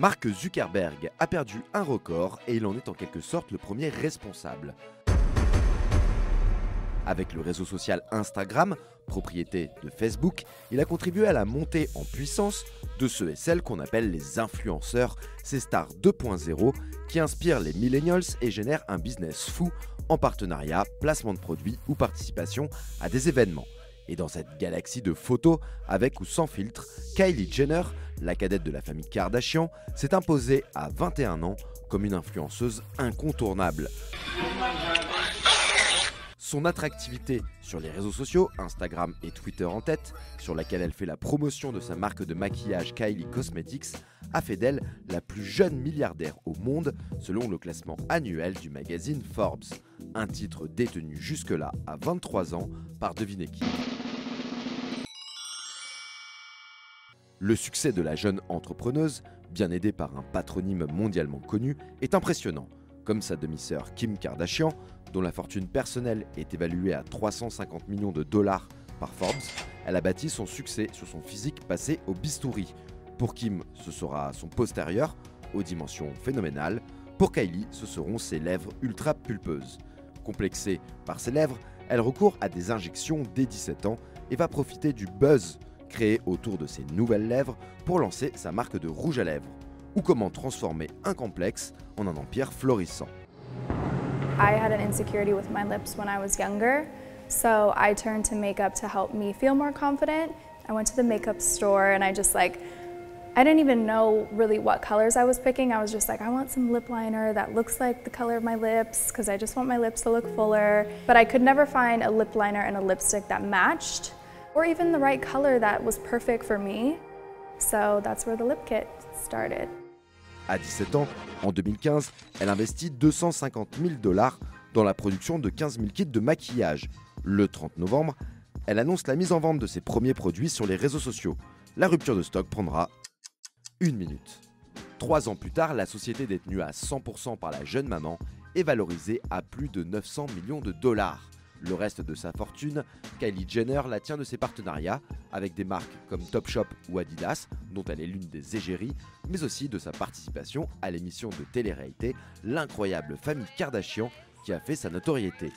Mark Zuckerberg a perdu un record et il en est en quelque sorte le premier responsable. Avec le réseau social Instagram, propriété de Facebook, il a contribué à la montée en puissance de ceux et celles qu'on appelle les influenceurs, ces stars 2.0 qui inspirent les millennials et génèrent un business fou en partenariat, placement de produits ou participation à des événements. Et dans cette galaxie de photos, avec ou sans filtre, Kylie Jenner, la cadette de la famille Kardashian, s'est imposée à 21 ans comme une influenceuse incontournable. Son attractivité sur les réseaux sociaux, Instagram et Twitter en tête, sur laquelle elle fait la promotion de sa marque de maquillage Kylie Cosmetics, a fait d'elle la plus jeune milliardaire au monde selon le classement annuel du magazine Forbes. Un titre détenu jusque-là à 23 ans par devinez qui. Le succès de la jeune entrepreneuse, bien aidée par un patronyme mondialement connu, est impressionnant. Comme sa demi-sœur Kim Kardashian, dont la fortune personnelle est évaluée à 350 millions de dollars par Forbes, elle a bâti son succès sur son physique passé au bistouri. Pour Kim, ce sera son postérieur, aux dimensions phénoménales. Pour Kylie, ce seront ses lèvres ultra pulpeuses. Complexée par ses lèvres, elle recourt à des injections dès 17 ans et va profiter du buzz créé autour de ses nouvelles lèvres pour lancer sa marque de rouge à lèvres. Ou comment transformer un complexe en un empire florissant. I had an insecurity with my lips when I was younger, so I turned to makeup to help me feel more confident. I went to the makeup store and I didn't even know really what colors I was picking. I was just like, I want some lip liner that looks like the color of my lips because I just want my lips to look fuller. But I could never find a lip liner and a lipstick that matched or even the right color that was perfect for me. So that's where the lip kit started. À 17 ans, en 2015, elle investit 250 000 $ dans la production de 15 000 kits de maquillage. Le 30 novembre, elle annonce la mise en vente de ses premiers produits sur les réseaux sociaux. La rupture de stock prendra 1 minute. 3 ans plus tard, la société détenue à 100% par la jeune maman est valorisée à plus de 900 millions de dollars. Le reste de sa fortune, Kylie Jenner la tient de ses partenariats avec des marques comme Topshop ou Adidas, dont elle est l'une des égéries, mais aussi de sa participation à l'émission de télé-réalité L'incroyable famille Kardashian qui a fait sa notoriété.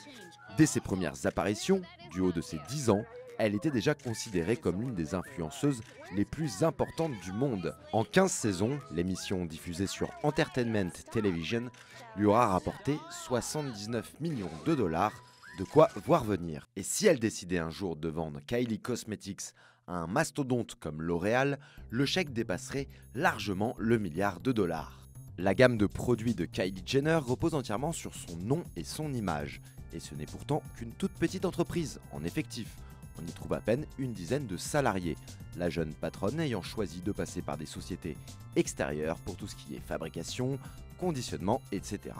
Dès ses premières apparitions, du haut de ses 10 ans, elle était déjà considérée comme l'une des influenceuses les plus importantes du monde. En 15 saisons, l'émission diffusée sur Entertainment Television lui aura rapporté 79 millions de dollars. De quoi voir venir. Et si elle décidait un jour de vendre Kylie Cosmetics à un mastodonte comme L'Oréal, le chèque dépasserait largement le milliard de dollars. La gamme de produits de Kylie Jenner repose entièrement sur son nom et son image. Et ce n'est pourtant qu'une toute petite entreprise, en effectif. On y trouve à peine une dizaine de salariés. La jeune patronne ayant choisi de passer par des sociétés extérieures pour tout ce qui est fabrication, conditionnement, etc.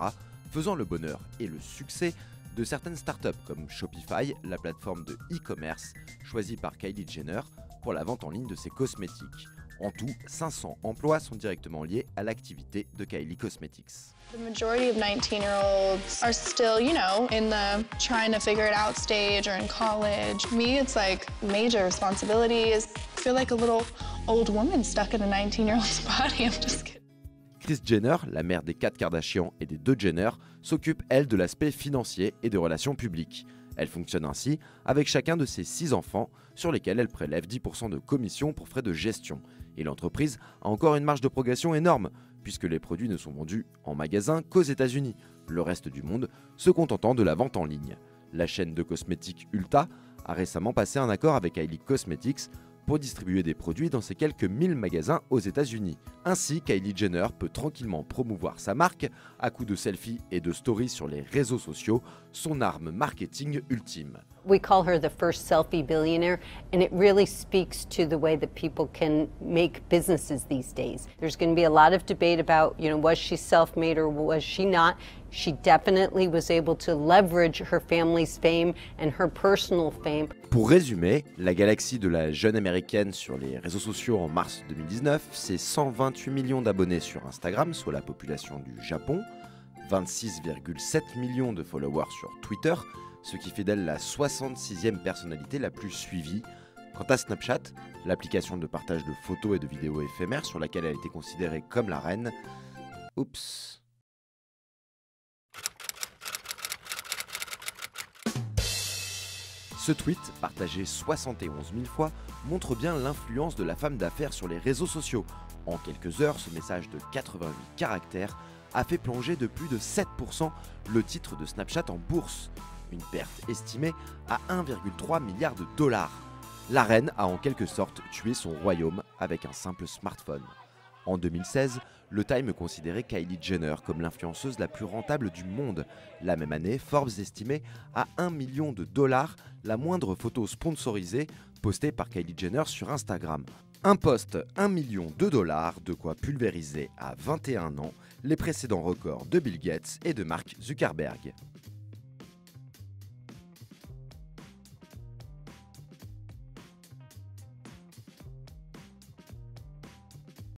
Faisant le bonheur et le succès de certaines startups comme Shopify, la plateforme de e-commerce choisie par Kylie Jenner pour la vente en ligne de ses cosmétiques. En tout, 500 emplois sont directement liés à l'activité de Kylie Cosmetics. The majority of 19-year-olds are still, in the trying to figure it out stage or in college. Me, it's like major responsibilities. I feel like a little old woman stuck in a 19-year-old's body. I'm just kidding. Kris Jenner, la mère des 4 Kardashian et des 2 Jenner, s'occupe, elle, de l'aspect financier et des relations publiques. Elle fonctionne ainsi avec chacun de ses 6 enfants, sur lesquels elle prélève 10% de commission pour frais de gestion. Et l'entreprise a encore une marge de progression énorme, puisque les produits ne sont vendus en magasin qu'aux États-Unis, le reste du monde se contentant de la vente en ligne. La chaîne de cosmétiques Ulta a récemment passé un accord avec Kylie Cosmetics pour distribuer des produits dans ses quelques 1000 magasins aux États-Unis. Ainsi, Kylie Jenner peut tranquillement promouvoir sa marque à coups de selfies et de stories sur les réseaux sociaux, son arme marketing ultime. We call her the first selfie billionaire, and it really speaks to the way that people can make businesses these days. There's going to be a lot of debate about, was she self-made or was she not? She definitely was able to leverage her family's fame and her personal fame. Pour résumer, la galaxie de la jeune américaine sur les réseaux sociaux en mars 2019, c'est 128 millions d'abonnés sur Instagram, soit la population du Japon, 26,7 millions de followers sur Twitter, ce qui fait d'elle la 66e personnalité la plus suivie, Quant à Snapchat, l'application de partage de photos et de vidéos éphémères sur laquelle elle était considérée comme la reine, oups. Ce tweet, partagé 71 000 fois, montre bien l'influence de la femme d'affaires sur les réseaux sociaux. En quelques heures, ce message de 88 caractères a fait plonger de plus de 7% le titre de Snapchat en bourse, une perte estimée à 1,3 milliard de dollars. La reine a en quelque sorte tué son royaume avec un simple smartphone. En 2016, le Time considérait Kylie Jenner comme l'influenceuse la plus rentable du monde. La même année, Forbes estimait à 1 million de dollars la moindre photo sponsorisée postée par Kylie Jenner sur Instagram. Un post 1 million de dollars, de quoi pulvériser à 21 ans les précédents records de Bill Gates et de Mark Zuckerberg.